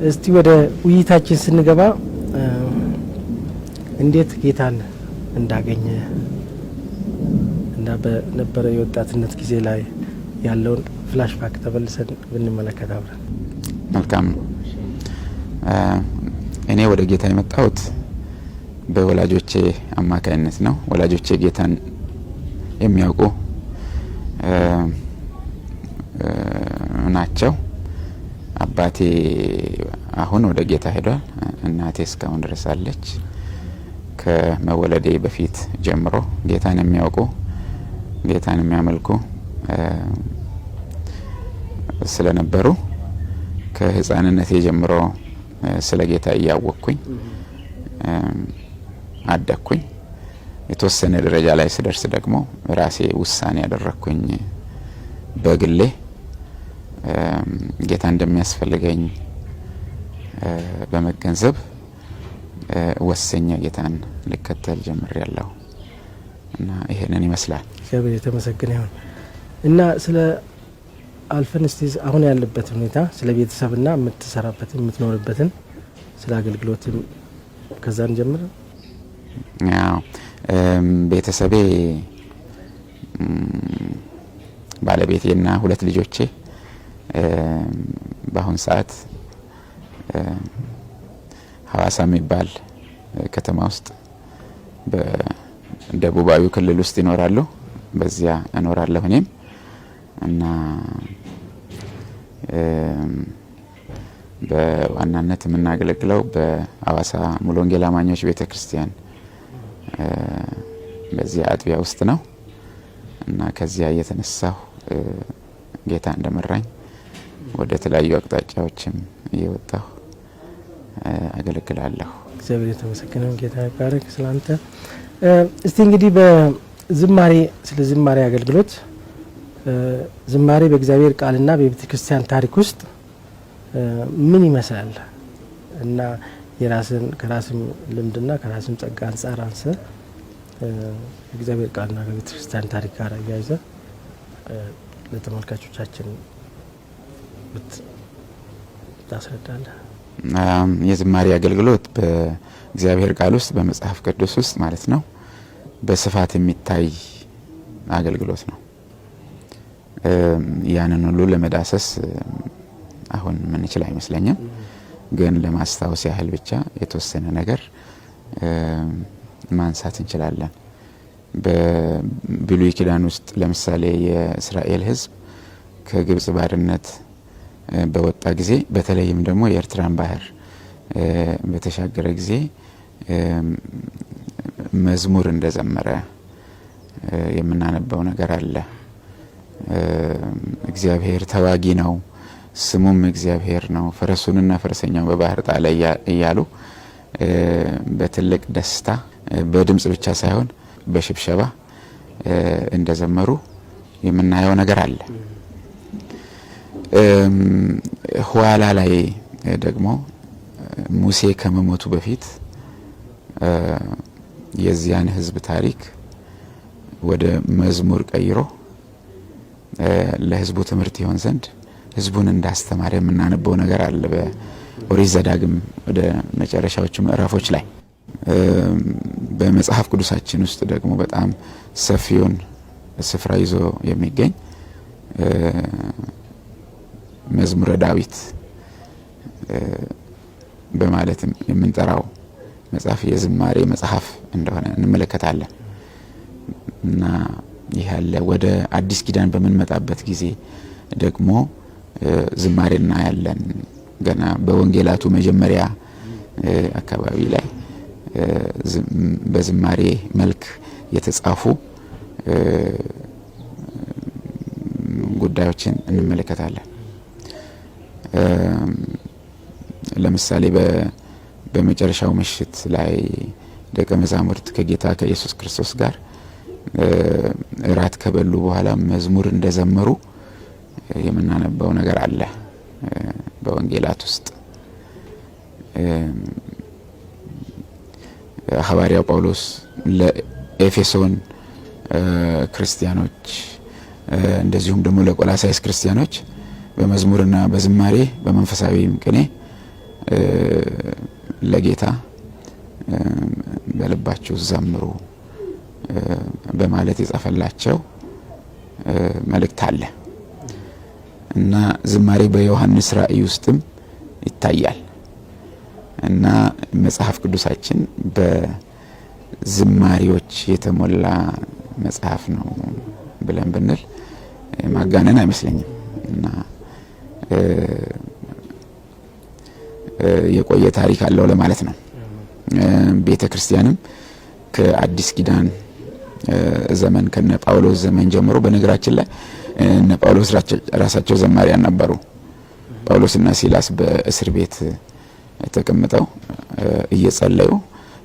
እስቲ ወደ ውይይታችን ስንገባ እንዴት ጌታን እንዳገኘ እና በነበረ የወጣትነት ጊዜ ላይ ያለውን ፍላሽባክ ተመልሰን ብንመለከት አብረን። መልካም ነው። እኔ ወደ ጌታ የመጣሁት በወላጆቼ አማካይነት ነው። ወላጆቼ ጌታን የሚያውቁ ናቸው። አባቴ አሁን ወደ ጌታ ሄዷል። እናቴ እስካሁን ድረስ አለች። ከመወለዴ በፊት ጀምሮ ጌታን የሚያውቁ ጌታን የሚያመልኩ ስለነበሩ ከህፃንነቴ ጀምሮ ስለ ጌታ እያወቅኩኝ አደግኩኝ። የተወሰነ ደረጃ ላይ ስደርስ ደግሞ ራሴ ውሳኔ ያደረኩኝ በግሌ ጌታ እንደሚያስፈልገኝ በመገንዘብ ወሰኛ ጌታን ልከተል ጀምሬያለሁ እና ይሄንን ይመስላል። እግዚአብሔር የተመሰገነ ይሁን። እና ስለ አልፈንስቲዝ አሁን ያለበት ሁኔታ ስለ ቤተሰብና የምትሰራበትን የምትኖርበትን ስለ አገልግሎትም ከዛን ጀምር። ያው ቤተሰቤ ባለቤቴና ሁለት ልጆቼ በአሁን ሰዓት ሐዋሳ የሚባል ከተማ ውስጥ በደቡባዊ ክልል ውስጥ ይኖራሉ። በዚያ እኖራለሁ እኔም እና በዋናነት የምናገለግለው በሐዋሳ ሙሉ ወንጌል አማኞች ቤተክርስቲያን በዚያ አጥቢያ ውስጥ ነው እና ከዚያ እየተነሳሁ ጌታ እንደመራኝ ወደ ተለያዩ አቅጣጫዎችም እየወጣሁ አገለግላለሁ። እግዚአብሔር የተመሰገነ ጌታ ይባረክ። ስላንተ እስቲ እንግዲህ በዝማሬ ስለ ዝማሬ አገልግሎት ዝማሬ በእግዚአብሔር ቃልና በቤተ ክርስቲያን ታሪክ ውስጥ ምን ይመስላል እና የራስን ከራስም ልምድና ከራስም ጸጋ አንፃር አንሰ እግዚአብሔር ቃልና ከቤተ ክርስቲያን ታሪክ ጋር ያያዘ ለተመልካቾቻችን ታስረዳለህ? የዝማሬ አገልግሎት በእግዚአብሔር ቃል ውስጥ በመጽሐፍ ቅዱስ ውስጥ ማለት ነው በስፋት የሚታይ አገልግሎት ነው። ያንን ሁሉ ለመዳሰስ አሁን ምን ይችላል አይመስለኝም፣ ግን ለማስታወስ ያህል ብቻ የተወሰነ ነገር ማንሳት እንችላለን። በብሉይ ኪዳን ውስጥ ለምሳሌ የእስራኤል ሕዝብ ከግብጽ ባርነት በወጣ ጊዜ በተለይም ደግሞ የኤርትራን ባህር በተሻገረ ጊዜ መዝሙር እንደዘመረ የምናነበው ነገር አለ። እግዚአብሔር ተዋጊ ነው፣ ስሙም እግዚአብሔር ነው፣ ፈረሱንና ፈረሰኛውን በባህር ጣለ እያሉ በትልቅ ደስታ በድምጽ ብቻ ሳይሆን በሽብሸባ እንደዘመሩ የምናየው ነገር አለ። ኋላ ላይ ደግሞ ሙሴ ከመሞቱ በፊት የዚያን ህዝብ ታሪክ ወደ መዝሙር ቀይሮ ለህዝቡ ትምህርት ይሆን ዘንድ ህዝቡን እንዳስተማረ የምናነበው ነገር አለ በኦሪት ዘዳግም ወደ መጨረሻዎቹ ምዕራፎች ላይ። በመጽሐፍ ቅዱሳችን ውስጥ ደግሞ በጣም ሰፊውን ስፍራ ይዞ የሚገኝ መዝሙረ ዳዊት በማለት የምንጠራው መጽሐፍ የዝማሬ መጽሐፍ እንደሆነ እንመለከታለን እና ይህ ያለ ወደ አዲስ ኪዳን በመንመጣበት ጊዜ ደግሞ ዝማሬና ያለን ገና በወንጌላቱ መጀመሪያ አካባቢ ላይ በዝማሬ መልክ የተጻፉ ጉዳዮችን እንመለከታለን። ለምሳሌ በመጨረሻው ምሽት ላይ ደቀ መዛሙርት ከጌታ ከኢየሱስ ክርስቶስ ጋር እራት ከበሉ በኋላ መዝሙር እንደዘመሩ የምናነበው ነገር አለ በወንጌላት ውስጥ። ሐዋርያው ጳውሎስ ለኤፌሶን ክርስቲያኖች እንደዚሁም ደግሞ ለቆላሳይስ ክርስቲያኖች በመዝሙርና በዝማሬ በመንፈሳዊ ቅኔ ለጌታ በልባችሁ ዘምሩ በማለት የጻፈላቸው መልእክት አለ እና ዝማሬ በዮሐንስ ራእይ ውስጥም ይታያል እና መጽሐፍ ቅዱሳችን በዝማሬዎች የተሞላ መጽሐፍ ነው ብለን ብንል ማጋነን አይመስለኝም እና የቆየ ታሪክ አለው ለማለት ነው። ቤተክርስቲያንም ከአዲስ ኪዳን ዘመን ከነ ጳውሎስ ዘመን ጀምሮ በነገራችን ላይ እነ ጳውሎስ ራሳቸው ዘማሪያን ነበሩ። ጳውሎስና ሲላስ በእስር ቤት ተቀምጠው እየጸለዩ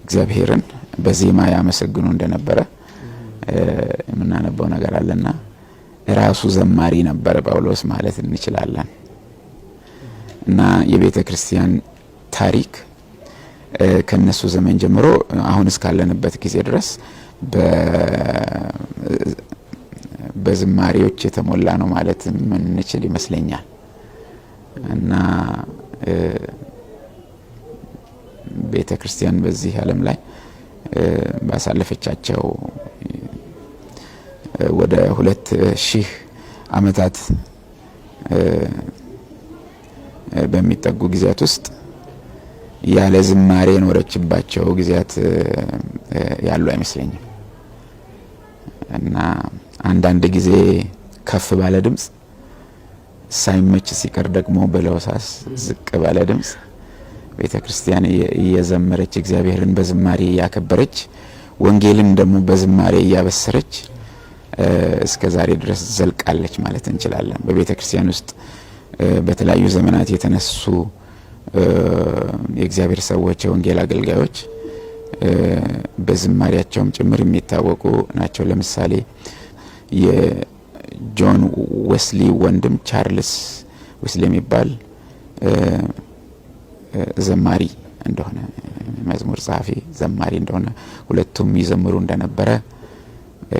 እግዚአብሔርን በዜማ ያመሰግኑ እንደነበረ የምናነበው ነገር አለና ራሱ ዘማሪ ነበር ጳውሎስ ማለት እንችላለን። እና የቤተክርስቲያን ታሪክ ከነሱ ዘመን ጀምሮ አሁን እስካለንበት ጊዜ ድረስ በዝማሬዎች የተሞላ ነው ማለት ምን እንችል ይመስለኛል። እና ቤተክርስቲያን በዚህ ዓለም ላይ ባሳለፈቻቸው ወደ 2000 ዓመታት በሚጠጉ ጊዜያት ውስጥ ያለ ዝማሬ ኖረችባቸው ጊዜያት ያሉ አይመስለኝም። እና አንዳንድ ጊዜ ከፍ ባለ ድምጽ ሳይመች ሲቀር ደግሞ በለውሳስ ዝቅ ባለ ድምጽ ቤተክርስቲያን እየዘመረች እግዚአብሔርን በዝማሬ ያከበረች ወንጌልን ደግሞ በዝማሬ ያበሰረች እስከ ዛሬ ድረስ ዘልቃለች ማለት እንችላለን። በቤተክርስቲያን ውስጥ በተለያዩ ዘመናት የተነሱ የእግዚአብሔር ሰዎች የወንጌል አገልጋዮች በዝማሬያቸውም ጭምር የሚታወቁ ናቸው። ለምሳሌ የጆን ዌስሊ ወንድም ቻርልስ ዌስሊ የሚባል ዘማሪ እንደሆነ መዝሙር ጸሐፊ ዘማሪ እንደሆነ ሁለቱም ይዘምሩ እንደነበረ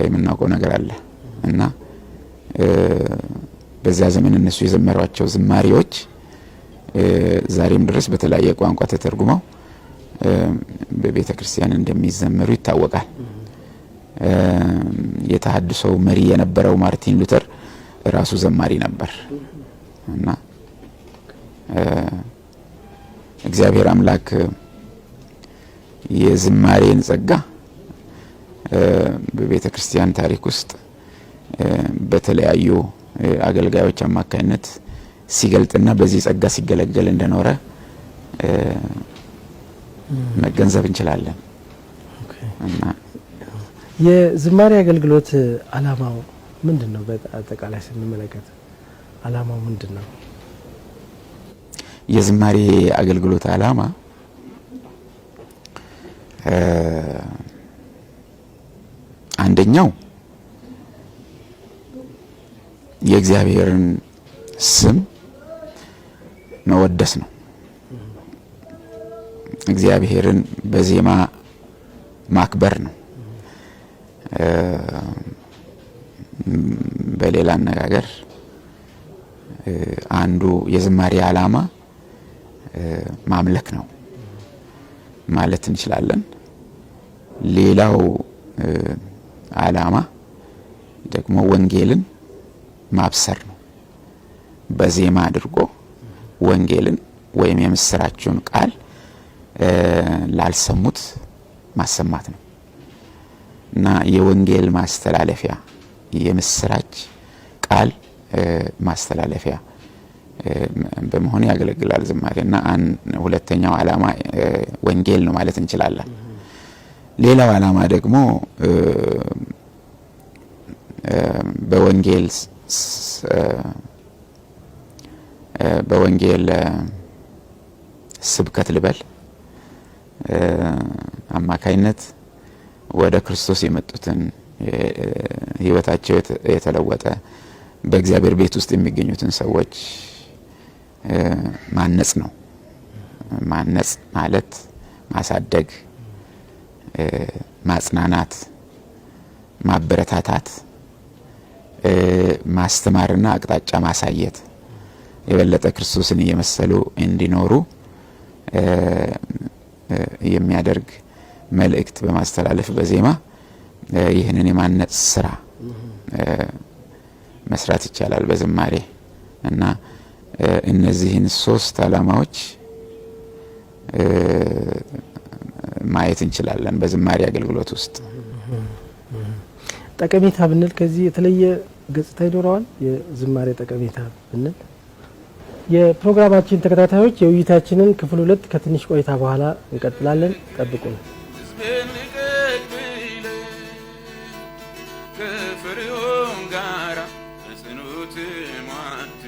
የምናውቀው ነገር አለ እና በዛ ዘመን እነሱ የዘመሯቸው ዝማሬዎች ዛሬም ድረስ በተለያየ ቋንቋ ተተርጉመው በቤተክርስቲያን እንደሚዘመሩ ይታወቃል። የተሐድሶ መሪ የነበረው ማርቲን ሉተር ራሱ ዘማሪ ነበር እና እግዚአብሔር አምላክ የዝማሬን ጸጋ በቤተክርስቲያን ታሪክ ውስጥ በተለያዩ አገልጋዮች አማካይነት ሲገልጥና በዚህ ጸጋ ሲገለገል እንደኖረ መገንዘብ እንችላለን። እና የዝማሬ አገልግሎት ዓላማው ምንድነው? በአጠቃላይ ስንመለከት ዓላማው ምንድነው? የዝማሬ አገልግሎት ዓላማ አንደኛው የእግዚአብሔርን ስም መወደስ ነው። እግዚአብሔርን በዜማ ማክበር ነው። በሌላ አነጋገር አንዱ የዝማሬ ዓላማ ማምለክ ነው ማለት እንችላለን። ሌላው ዓላማ ደግሞ ወንጌልን ማብሰር ነው። በዜማ አድርጎ ወንጌልን ወይም የምስራቹን ቃል ላልሰሙት ማሰማት ነው እና የወንጌል ማስተላለፊያ የምስራች ቃል ማስተላለፊያ በመሆን ያገለግላል ዝማሬና ሁለተኛው ዓላማ ወንጌል ነው ማለት እንችላለን። ሌላው ዓላማ ደግሞ በወንጌል ስብከት ልበል አማካይነት ወደ ክርስቶስ የመጡትን ህይወታቸው የተለወጠ በእግዚአብሔር ቤት ውስጥ የሚገኙትን ሰዎች ማነጽ ነው። ማነጽ ማለት ማሳደግ፣ ማጽናናት፣ ማበረታታት፣ ማስተማርና አቅጣጫ ማሳየት የበለጠ ክርስቶስን እየመሰሉ እንዲኖሩ የሚያደርግ መልእክት በማስተላለፍ በዜማ ይህንን የማነጽ ስራ መስራት ይቻላል በዝማሬ እና እነዚህን 3 ዓላማዎች ማየት እንችላለን በዝማሬ አገልግሎት ውስጥ። ጠቀሜታ ብንል ከዚህ የተለየ ገጽታ ይኖረዋል? የዝማሬ ጠቀሜታ ብንል የፕሮግራማችን ተከታታዮች የውይይታችንን ክፍል 2 ከትንሽ ቆይታ በኋላ እንቀጥላለን። ጠብቁን። ከፍሬውን ጋራ በጽኑት ሟት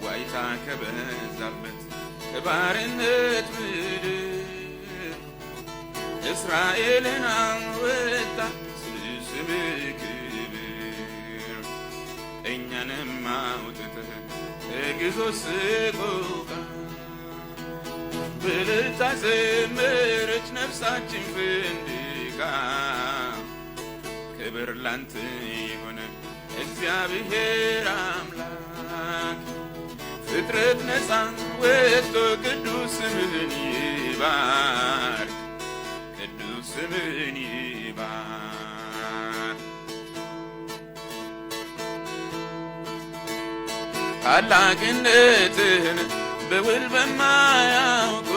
ዋይታ ከበዛበት ከባርነት ምድር እስራኤልን አወጣ ስምህ ክብር እኛንም አውጥተህ ከግዞት ሰቆቃ በእልልታ ዘመረች ነፍሳችን ፈንድቃ ክብር ላንተ ይሁን እግዚአብሔር አምላክ ፍጥረት ነፃ ወጥቶ ቅዱስ ስምህን ይባርክ ቅዱስ ስምህን ይባርክ ታላቅነትህን በውል በማያውቁ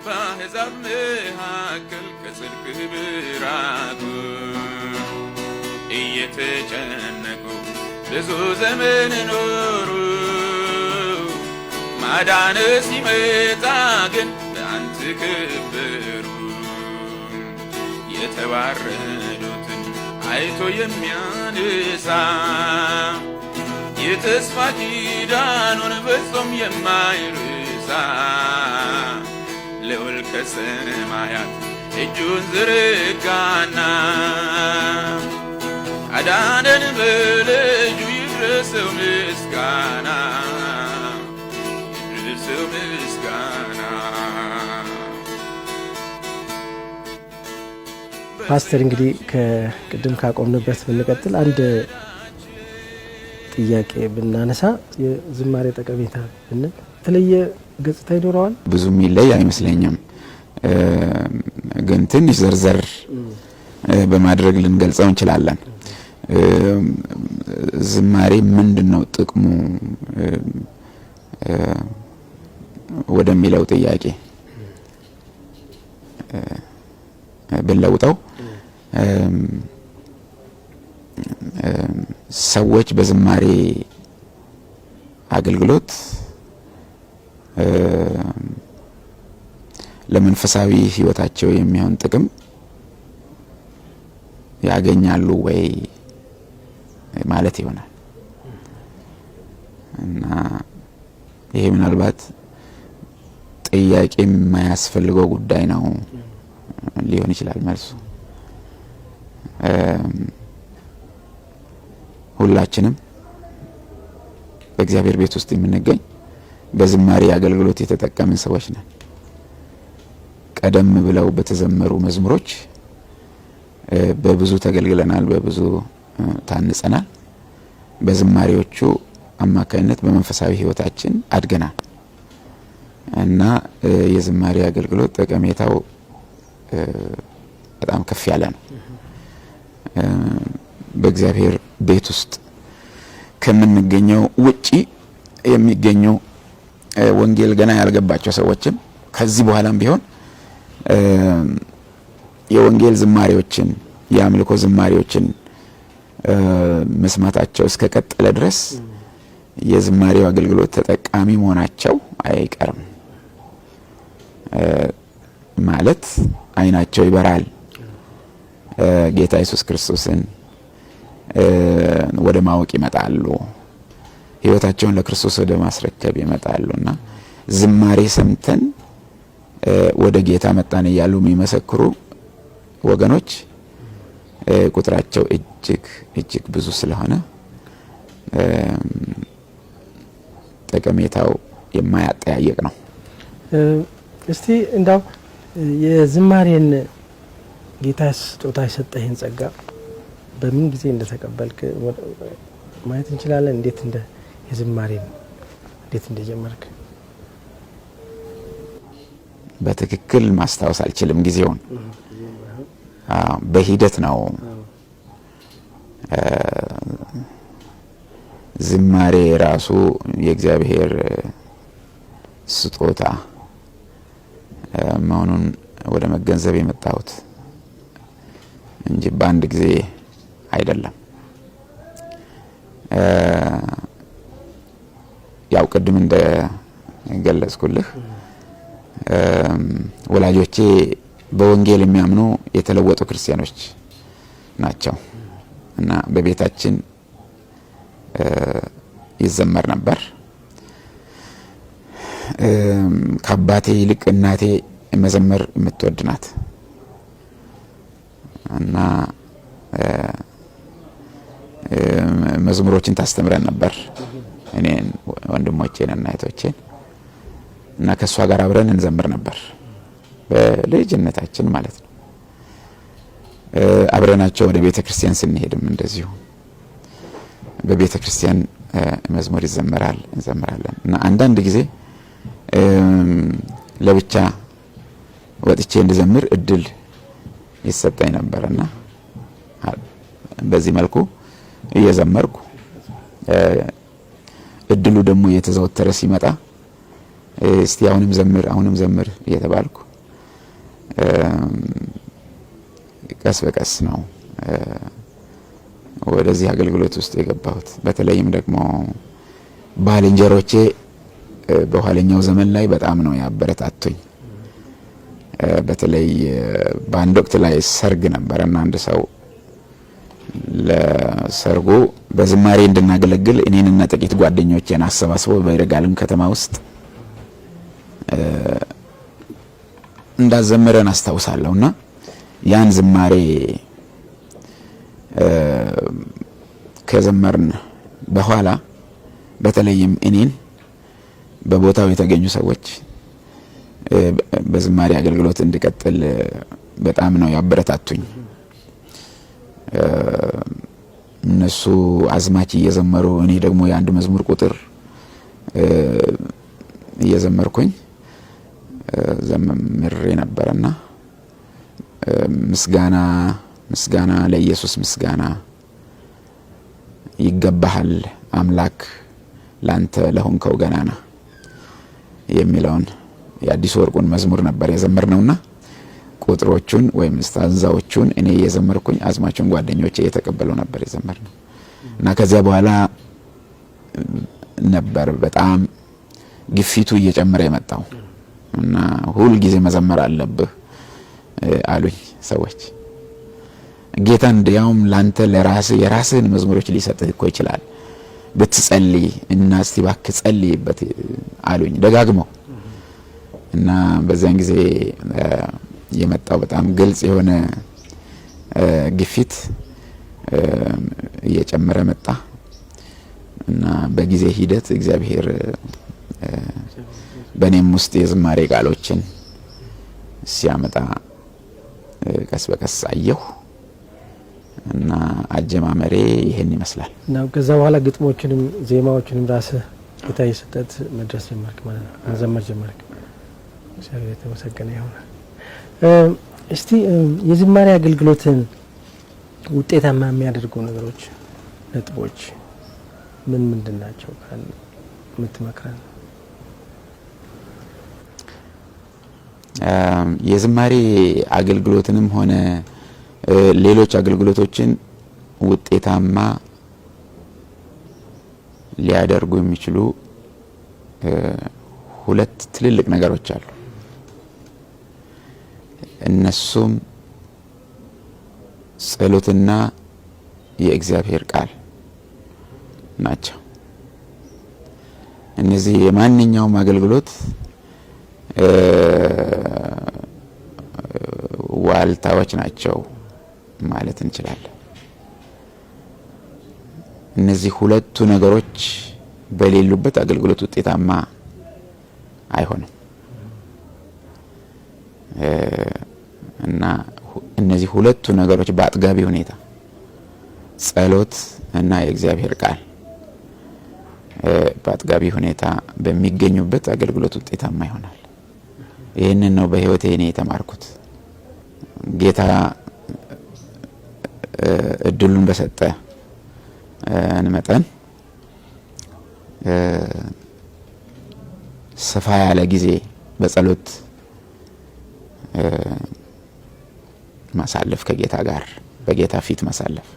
በአሕዛብ መካከል ከጽድቅህ ብራቁ እየተጨነቁ ብዙ ዘመን ኖሩ ማዳን ሲመጣ ግን በአንተ ከበሩ የተዋረዱትን አይቶ የሚያነሳ የተስፋ ኪዳኑን በጾም የማይረሳ ልዑል ከሰማያት እጁን ዘረጋና አዳነን በልጁ ይድረሰው ምስጋና ይድረሰው ምስጋና። ፓስተር እንግዲህ ከቅድም ካቆምንበት ብንቀጥል አንድ ጥያቄ ብናነሳ የዝማሬ ጠቀሜታ ብንል የተለየ ገጽታ ይኖረዋል? ብዙ የሚለይ አይመስለኝም፣ ግን ትንሽ ዘርዘር በማድረግ ልንገልጸው እንችላለን። ዝማሬ ምንድነው ጥቅሙ ወደሚለው ጥያቄ ብንለውጠው ሰዎች በዝማሬ አገልግሎት ለመንፈሳዊ ሕይወታቸው የሚሆን ጥቅም ያገኛሉ ወይ ማለት ይሆናል እና ይሄ ምናልባት ጥያቄ የማያስፈልገው ጉዳይ ነው ሊሆን ይችላል መልሱ። ሁላችንም በእግዚአብሔር ቤት ውስጥ የምንገኝ በዝማሬ አገልግሎት የተጠቀምን ሰዎች ነን። ቀደም ብለው በተዘመሩ መዝሙሮች በብዙ ተገልግለናል፣ በብዙ ታንጸናል። በዝማሬዎቹ አማካይነት በመንፈሳዊ ሕይወታችን አድገናል እና የዝማሬ አገልግሎት ጠቀሜታው በጣም ከፍ ያለ ነው። በእግዚአብሔር ቤት ውስጥ ከምንገኘው ውጪ የሚገኙ ወንጌል ገና ያልገባቸው ሰዎችም ከዚህ በኋላም ቢሆን የወንጌል ዝማሬዎችን የአምልኮ ዝማሬዎችን መስማታቸው እስከ ቀጠለ ድረስ የዝማሬው አገልግሎት ተጠቃሚ መሆናቸው አይቀርም። ማለት አይናቸው ይበራል፣ ጌታ ኢየሱስ ክርስቶስን ወደ ማወቅ ይመጣሉ፣ ሕይወታቸውን ለክርስቶስ ወደ ማስረከብ ይመጣሉና ዝማሬ ሰምተን ወደ ጌታ መጣን እያሉ የሚመሰክሩ ወገኖች ቁጥራቸው እጅግ ብዙ ስለሆነ ጠቀሜታው የማያጠያየቅ ነው። እስቲ እንዳው የዝማሬን ጌታ ስጦታ የሰጠህን ጸጋ በምን ጊዜ እንደተቀበልክ ማየት እንችላለን? እንዴት እንደ የዝማሬን እንዴት እንደጀመርክ? በትክክል ማስታወስ አልችልም ጊዜውን። በሂደት ነው። ዝማሬ ራሱ የእግዚአብሔር ስጦታ መሆኑን ወደ መገንዘብ የመጣሁት እንጂ በአንድ ጊዜ አይደለም። ያው ቅድም እንደ ገለጽኩልህ ወላጆቼ በወንጌል የሚያምኑ የተለወጡ ክርስቲያኖች ናቸው እና በቤታችን ይዘመር ነበር። ከአባቴ ይልቅ እናቴ መዘመር የምትወድ ናት እና መዝሙሮችን ታስተምረን ነበር እኔን ወንድሞቼን እና እህቶቼን እና ከሷ ጋር አብረን እንዘምር ነበር በልጅነታችን ማለት ነው። አብረናቸው ወደ ቤተ ክርስቲያን ስንሄድም እንደዚሁ በቤተ ክርስቲያን መዝሙር ይዘመራል እንዘምራለን እና አንዳንድ ጊዜ ለብቻ ወጥቼ እንድዘምር እድል ይሰጠኝ ነበርና በዚህ መልኩ እየዘመርኩ እድሉ ደግሞ እየተዘወተረ ሲመጣ እስቲ አሁንም ዘምር እየተባልኩ ቀስ በቀስ ነው ወደዚህ አገልግሎት ውስጥ የገባሁት። በተለይም ደግሞ ባልንጀሮቼ በኋለኛው ዘመን ላይ በጣም ነው ያበረታቱኝ። በተለይ በአንድ ወቅት ላይ ሰርግ ነበርና አንድ ሰው ለሰርጉ በዝማሬ እንድናገለግል እኔንና ጥቂት ጓደኞቼን አሰባስቦ በይረጋለም ከተማ ውስጥ እንዳዘመረን አስታውሳለሁና ያን ዝማሬ ከዘመርን በኋላ በተለይም እኔን በቦታው የተገኙ ሰዎች በዝማሬ አገልግሎት እንድቀጥል በጣም ነው ያበረታቱኝ። እነሱ አዝማች እየዘመሩ እኔ ደግሞ የአንድ መዝሙር ቁጥር እየዘመርኩኝ ዘምሬ ነበርና ምስጋና ለኢየሱስ ምስጋና ይገባሃል አምላክ ላንተ ለሆንከው ገናና የሚለውን የአዲስ ወርቁን መዝሙር ነበር የዘመርነውና ቁጥሮቹን ወይም ስታንዛዎቹን እኔ የዘመርኩኝ አዝማቹን ጓደኞቼ የተቀበሉ ነበር የዘመርነው እና ከዚያ በኋላ ነበር በጣም ግፊቱ እየጨመረ የመጣው እና ሁሉ ጊዜ መዘመር አለብህ አሉኝ ሰዎች። ጌታ እንዲያውም ላንተ ለራስህ የራስህን መዝሙሮች ሊሰጥህ እኮ ይችላል ብትጸልይ እና እስቲ እባክህ ጸልይበት አሉኝ ደጋግመው እና በዚያን ጊዜ የመጣው በጣም ግልጽ የሆነ ግፊት እየጨመረ መጣ እና በጊዜ ሂደት እግዚአብሔር በእኔም ውስጥ የዝማሬ ቃሎችን ሲያመጣ ቀስ በቀስ አየሁ እና አጀማመሬ ይሄን ይመስላል። እና ከዛ በኋላ ግጥሞችንም ዜማዎችንም ራስህ ጌታ የሰጠት መድረስ ጀመርክ ማለት ነው። መዘመር ጀመርክ። እግዚአብሔር የተመሰገነ ይሁን። እስቲ የዝማሬ አገልግሎትን ውጤታማ የሚያደርጉ ነገሮች ነጥቦች ምን ምንድን ናቸው ካል የምትመክረን? የዝማሬ አገልግሎትንም ሆነ ሌሎች አገልግሎቶችን ውጤታማ ሊያደርጉ የሚችሉ ሁለት ትልልቅ ነገሮች አሉ። እነሱም ጸሎትና የእግዚአብሔር ቃል ናቸው። እነዚህ የማንኛውም አገልግሎት ዋልታዎች ናቸው ማለት እንችላለን። እነዚህ ሁለቱ ነገሮች በሌሉበት አገልግሎት ውጤታማ አይሆንም እና እነዚህ ሁለቱ ነገሮች በአጥጋቢ ሁኔታ ጸሎት እና የእግዚአብሔር ቃል በአጥጋቢ ሁኔታ በሚገኙበት አገልግሎት ውጤታማ ይሆናል። ይህንን ነው በህይወቴ እኔ የተማርኩት። ጌታ እድሉን በሰጠ መጠን ሰፋ ያለ ጊዜ በጸሎት ማሳለፍ፣ ከጌታ ጋር በጌታ ፊት ማሳለፍ፣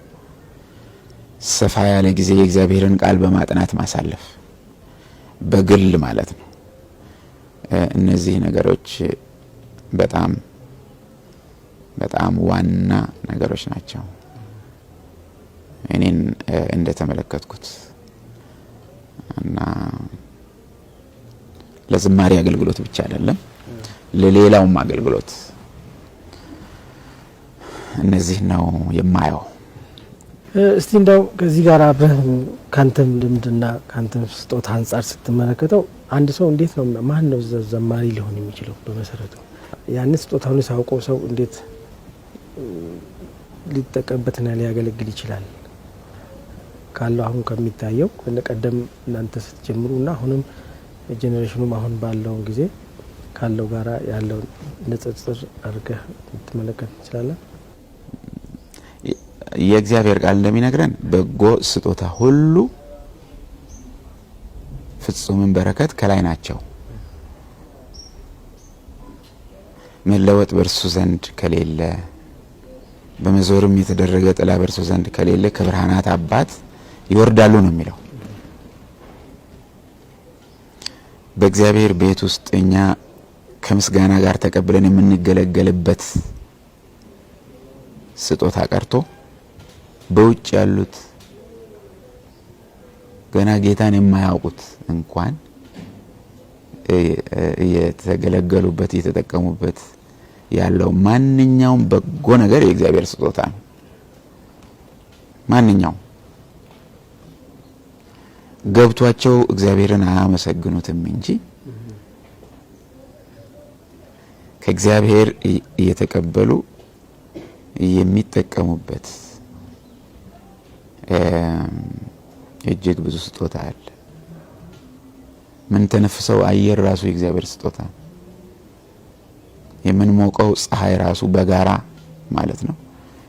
ሰፋ ያለ ጊዜ የእግዚአብሔርን ቃል በማጥናት ማሳለፍ፣ በግል ማለት ነው። እነዚህ ነገሮች በጣም በጣም ዋና ነገሮች ናቸው። እኔን እንደተመለከትኩት እና ለዝማሬ አገልግሎት ብቻ አይደለም ለሌላውም አገልግሎት እነዚህ ነው የማየው። እስቲ እንደው ከዚህ ጋር ካንተም ልምድና ካንተም ስጦታ አንጻር ስትመለከተው አንድ ሰው እንዴት ነው ማን ነው ዘማሪ ሊሆን የሚችለው? በመሰረቱ ያን ስጦታውን ሳውቀው ሰው እንዴት ሊጠቀምበትና ሊያገለግል ይችላል? ካለው አሁን ከሚታየው ቀደም እናንተ ስትጀምሩና አሁንም ጄኔሬሽኑም አሁን ባለው ጊዜ ካለው ጋራ ያለው ንጽጽር አድርገህ ልትመለከት ትችላለህ? የእግዚአብሔር ቃል እንደሚነግረን በጎ ስጦታ ሁሉ ፍጹምን በረከት ከላይ ናቸው፣ መለወጥ በእርሱ ዘንድ ከሌለ፣ በመዞርም የተደረገ ጥላ በእርሱ ዘንድ ከሌለ ከብርሃናት አባት ይወርዳሉ ነው የሚለው። በእግዚአብሔር ቤት ውስጥ እኛ ከምስጋና ጋር ተቀብለን የምንገለገልበት ስጦታ ቀርቶ በውጭ ያሉት ገና ጌታን የማያውቁት እንኳን የተገለገሉበት የተጠቀሙበት ያለው ማንኛውም በጎ ነገር የእግዚአብሔር ስጦታ ነው። ማንኛውም ገብቷቸው እግዚአብሔርን አያመሰግኑትም እንጂ ከእግዚአብሔር እየተቀበሉ የሚጠቀሙበት እጅግ ብዙ ስጦታ አለ። ምን ተነፍሰው አየር ራሱ የእግዚአብሔር ስጦታ ነው። የምንሞቀው ፀሐይ ራሱ በጋራ ማለት ነው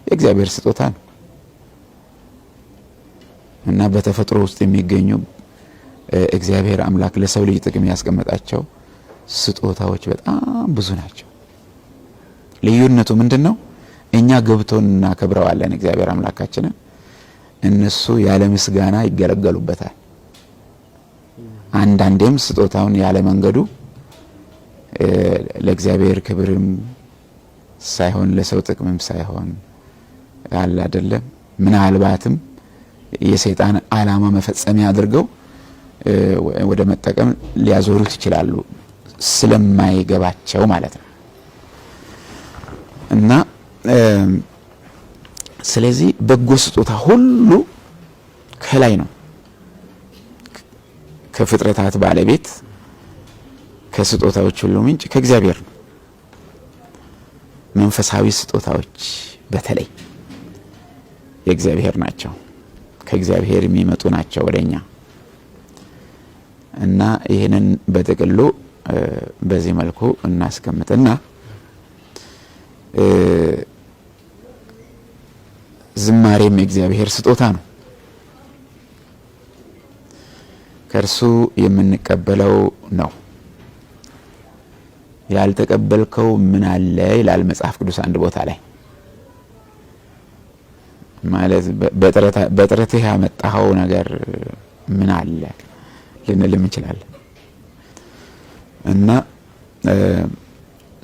የእግዚአብሔር ስጦታ ነው። እና በተፈጥሮ ውስጥ የሚገኙ እግዚአብሔር አምላክ ለሰው ልጅ ጥቅም ያስቀመጣቸው ስጦታዎች በጣም ብዙ ናቸው። ልዩነቱ ምንድነው? እኛ ገብቶን እናከብረዋለን እግዚአብሔር አምላካችንን፣ እነሱ ያለ ምስጋና ይገለገሉበታል። አንዳንዴም ስጦታውን ያለ መንገዱ ለእግዚአብሔር ክብርም ሳይሆን ለሰው ጥቅምም ሳይሆን ያለ አይደለም ምናልባትም የሰይጣን ዓላማ መፈጸሚያ አድርገው ወደ መጠቀም ሊያዞሩት ይችላሉ ስለማይገባቸው ማለት ነው። እና ስለዚህ በጎ ስጦታ ሁሉ ከላይ ነው፣ ከፍጥረታት ባለቤት ከስጦታዎች ሁሉ ምንጭ ከእግዚአብሔር ነው። መንፈሳዊ ስጦታዎች በተለይ የእግዚአብሔር ናቸው፣ ከእግዚአብሔር የሚመጡ ናቸው ወደኛ። እና ይሄንን በጥቅሉ በዚህ መልኩ እናስቀምጥና ዝማሬም የእግዚአብሔር ስጦታ ነው። ከእርሱ የምንቀበለው ነው። ያልተቀበልከው ምን አለ ይላል መጽሐፍ ቅዱስ አንድ ቦታ ላይ። ማለት በጥረትህ ያመጣኸው ነገር ምን አለ ልንልም እንችላለን። እና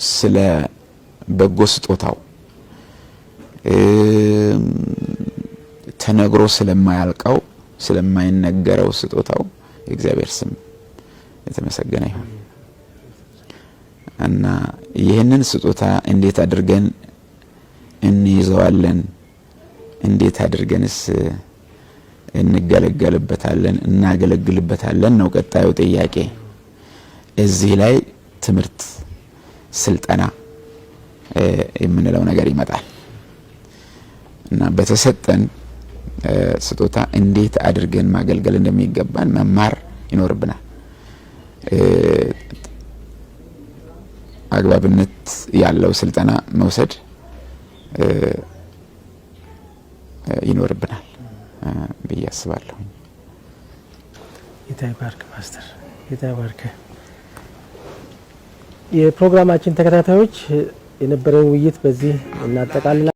ስለ በጎ ስጦታው ተነግሮ ስለማያልቀው ስለማይነገረው ስጦታው የእግዚአብሔር ስም የተመሰገነ ይሁን። እና ይህንን ስጦታ እንዴት አድርገን እንይዘዋለን? እንዴት አድርገንስ እንገለገልበታለን እናገለግልበታለን ነው ቀጣዩ ጥያቄ። እዚህ ላይ ትምህርት፣ ስልጠና የምንለው ነገር ይመጣል። እና በተሰጠን ስጦታ እንዴት አድርገን ማገልገል እንደሚገባን መማር ይኖርብናል። አግባብነት ያለው ስልጠና መውሰድ ይኖርብናል ብዬ አስባለሁ። ይታይባርክ ፓስተር ይታይባርክ። የፕሮግራማችን ተከታታዮች የነበረው ውይይት በዚህ እናጠቃልላለን።